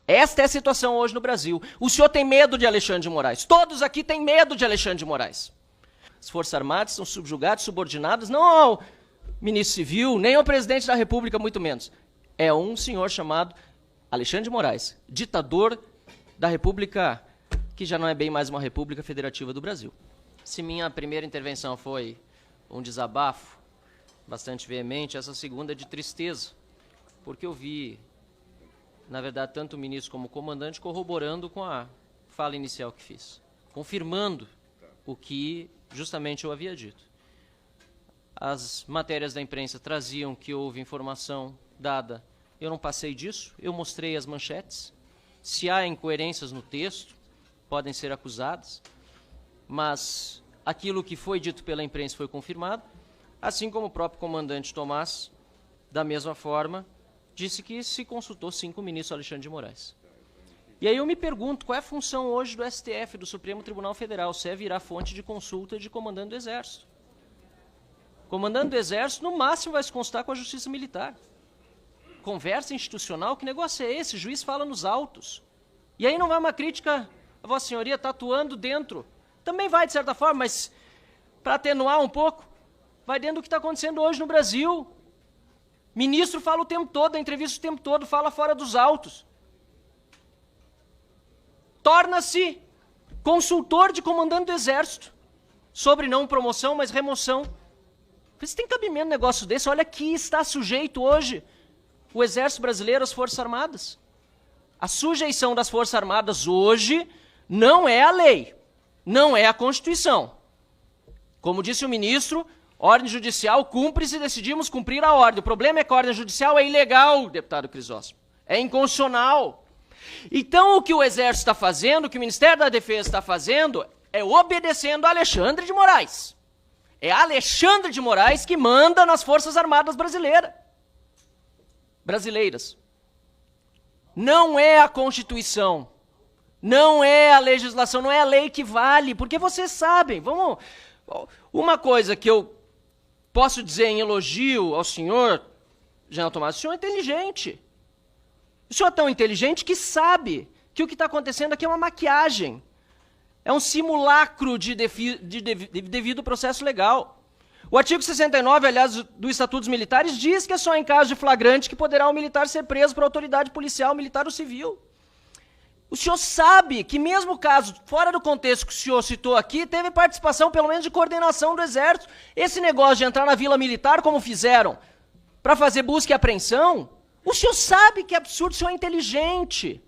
Esta é a situação hoje no Brasil. O senhor tem medo de Alexandre de Moraes. Todos aqui têm medo de Alexandre de Moraes. As Forças Armadas são subjugadas, subordinadas, não ao ministro civil, nem ao presidente da República, muito menos. É um senhor chamado Alexandre de Moraes, ditador da República, que já não é bem mais uma República Federativa do Brasil. Se minha primeira intervenção foi um desabafo bastante veemente, essa segunda é de tristeza, porque eu vi, na verdade, tanto o ministro como o comandante corroborando com a fala inicial que fiz, confirmando o que justamente eu havia dito. As matérias da imprensa traziam que houve informação dada. Eu não passei disso, eu mostrei as manchetes. Se há incoerências no texto, podem ser acusadas, mas aquilo que foi dito pela imprensa foi confirmado, assim como o próprio comandante Tomás, da mesma forma, disse que se consultou sim com o ministro Alexandre de Moraes. E aí eu me pergunto, qual é a função hoje do STF, do Supremo Tribunal Federal, se é virar fonte de consulta de comandante do Exército. Comandante do Exército, no máximo, vai se consultar com a Justiça Militar. Conversa institucional, que negócio é esse? O juiz fala nos autos. E aí não vai uma crítica, a Vossa Senhoria está atuando dentro. Também vai, de certa forma, mas para atenuar um pouco, vai dentro do que está acontecendo hoje no Brasil. Ministro fala o tempo todo, a entrevista o tempo todo, fala fora dos autos. Torna-se consultor de comandante do Exército, sobre não promoção, mas remoção. Você tem cabimento um negócio desse? Olha que está sujeito hoje o Exército Brasileiro às Forças Armadas. A sujeição das Forças Armadas hoje não é a lei, não é a Constituição. Como disse o ministro, ordem judicial cumpre se decidimos cumprir a ordem. O problema é que a ordem judicial é ilegal, deputado Crisóstomo. É inconstitucional. Então, o que o Exército está fazendo, o que o Ministério da Defesa está fazendo, é obedecendo a Alexandre de Moraes. É Alexandre de Moraes que manda nas Forças Armadas brasileiras. Não é a Constituição, não é a legislação, não é a lei que vale, porque vocês sabem, uma coisa que eu posso dizer em elogio ao senhor, General Tomás, o senhor é inteligente. O senhor é tão inteligente que sabe que o que está acontecendo aqui é uma maquiagem. É um simulacro de devido processo legal. O artigo 69, aliás, do Estatuto dos Militares, diz que é só em caso de flagrante que poderá o militar ser preso por autoridade policial, militar ou civil. O senhor sabe que mesmo o caso, fora do contexto que o senhor citou aqui, teve participação, pelo menos, de coordenação do Exército. Esse negócio de entrar na Vila Militar, como fizeram, para fazer busca e apreensão, o senhor sabe que é absurdo, o senhor é inteligente.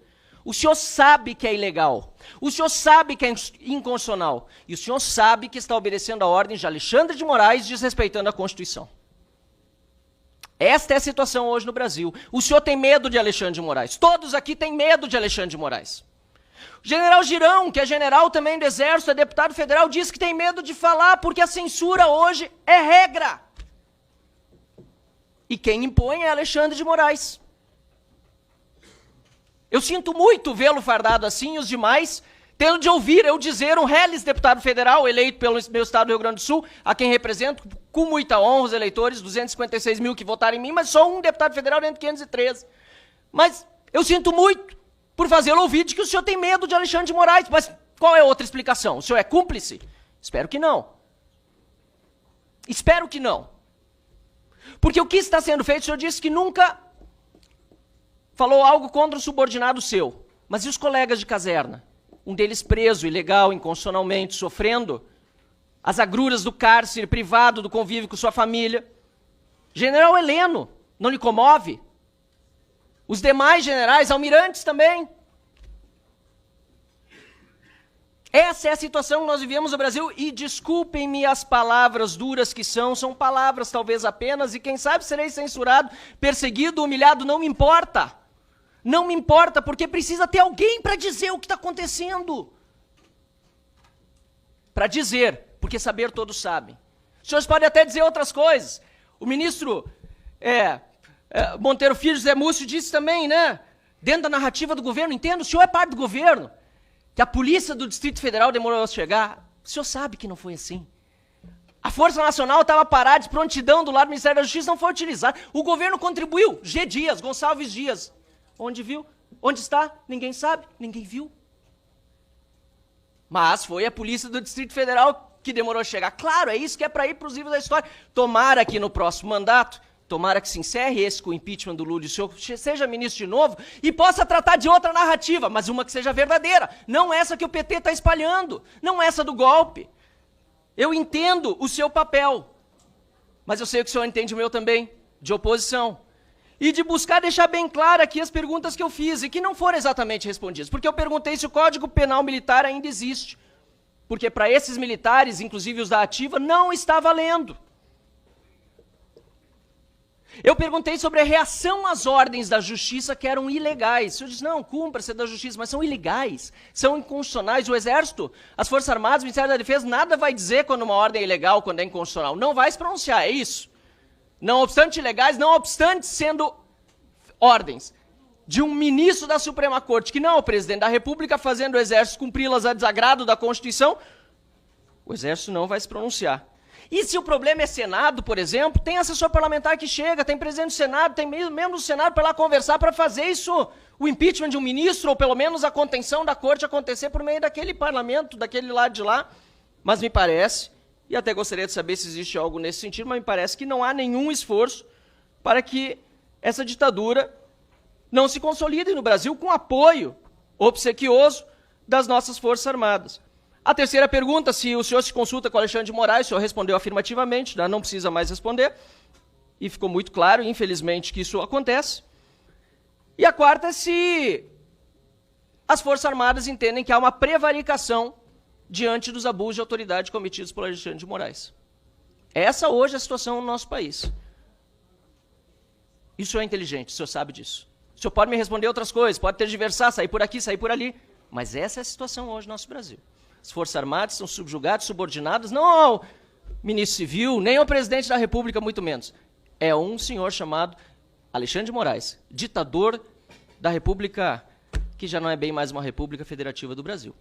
O senhor sabe que é ilegal. O senhor sabe que é inconstitucional. E o senhor sabe que está obedecendo a ordem de Alexandre de Moraes, desrespeitando a Constituição. Esta é a situação hoje no Brasil. O senhor tem medo de Alexandre de Moraes. Todos aqui têm medo de Alexandre de Moraes. O general Girão, que é general também do Exército, é deputado federal, diz que tem medo de falar porque a censura hoje é regra. E quem impõe é Alexandre de Moraes. Eu sinto muito vê-lo fardado assim e os demais, tendo de ouvir eu dizer um reles deputado federal, eleito pelo meu estado do Rio Grande do Sul, a quem represento, com muita honra os eleitores, 256 mil que votaram em mim, mas só um deputado federal dentro de 513. Mas eu sinto muito por fazê-lo ouvir de que o senhor tem medo de Alexandre de Moraes. Mas qual é a outra explicação? O senhor é cúmplice? Espero que não. Espero que não. Porque o que está sendo feito, o senhor disse que nunca falou algo contra um subordinado seu. Mas e os colegas de caserna? Um deles preso, ilegal, inconstitucionalmente, sofrendo as agruras do cárcere, privado do convívio com sua família. General Heleno, não lhe comove? Os demais generais, almirantes também. Essa é a situação que nós vivemos no Brasil e desculpem-me as palavras duras que são palavras talvez apenas e quem sabe serei censurado, perseguido, humilhado, não me importa. Não me importa, porque precisa ter alguém para dizer o que está acontecendo. Para dizer, porque saber todos sabem. Os senhores podem até dizer outras coisas. O ministro Monteiro Filho, José Múcio, disse também, né? Dentro da narrativa do governo, entendo, o senhor é parte do governo. Que a polícia do Distrito Federal demorou a chegar. O senhor sabe que não foi assim. A Força Nacional estava parada de prontidão do lado do Ministério da Justiça, não foi utilizada. O governo contribuiu. G. Dias, Gonçalves Dias. Onde viu? Onde está? Ninguém sabe, ninguém viu. Mas foi a polícia do Distrito Federal que demorou a chegar. Claro, é isso que é para ir para os livros da história. Tomara que no próximo mandato, tomara que se encerre esse com o impeachment do Lula e o senhor seja ministro de novo e possa tratar de outra narrativa, mas uma que seja verdadeira. Não essa que o PT está espalhando, não essa do golpe. Eu entendo o seu papel, mas eu sei que o senhor entende o meu também, de oposição. E de buscar deixar bem claro aqui as perguntas que eu fiz e que não foram exatamente respondidas. Porque eu perguntei se o Código Penal Militar ainda existe. Porque para esses militares, inclusive os da ativa, não está valendo. Eu perguntei sobre a reação às ordens da justiça que eram ilegais. O senhor disse, não, cumpra-se da justiça, mas são ilegais, são inconstitucionais. O Exército, as Forças Armadas, o Ministério da Defesa, nada vai dizer quando uma ordem é ilegal, quando é inconstitucional. Não vai se pronunciar, é isso. Não obstante ilegais, não obstante sendo ordens de um ministro da Suprema Corte, que não é o presidente da República, fazendo o Exército cumpri-las a desagrado da Constituição, o Exército não vai se pronunciar. E se o problema é Senado, por exemplo, tem assessor parlamentar que chega, tem presidente do Senado, tem membro do Senado para lá conversar para fazer isso, o impeachment de um ministro, ou pelo menos a contenção da corte acontecer por meio daquele parlamento, daquele lado de lá. Mas me parece, e até gostaria de saber se existe algo nesse sentido, mas me parece que não há nenhum esforço para que essa ditadura não se consolide no Brasil com apoio obsequioso das nossas Forças Armadas. A terceira pergunta, se o senhor se consulta com o Alexandre de Moraes, o senhor respondeu afirmativamente, não precisa mais responder, e ficou muito claro, infelizmente, que isso acontece. E a quarta é se as Forças Armadas entendem que há uma prevaricação diante dos abusos de autoridade cometidos por Alexandre de Moraes. Essa hoje é a situação no nosso país. E o senhor é inteligente, o senhor sabe disso. O senhor pode me responder outras coisas, pode tergiversar, sair por aqui, sair por ali, mas essa é a situação hoje no nosso Brasil. As Forças Armadas são subjugadas, subordinadas, não ao ministro civil, nem ao presidente da República, muito menos. É um senhor chamado Alexandre de Moraes, ditador da República, que já não é bem mais uma República Federativa do Brasil.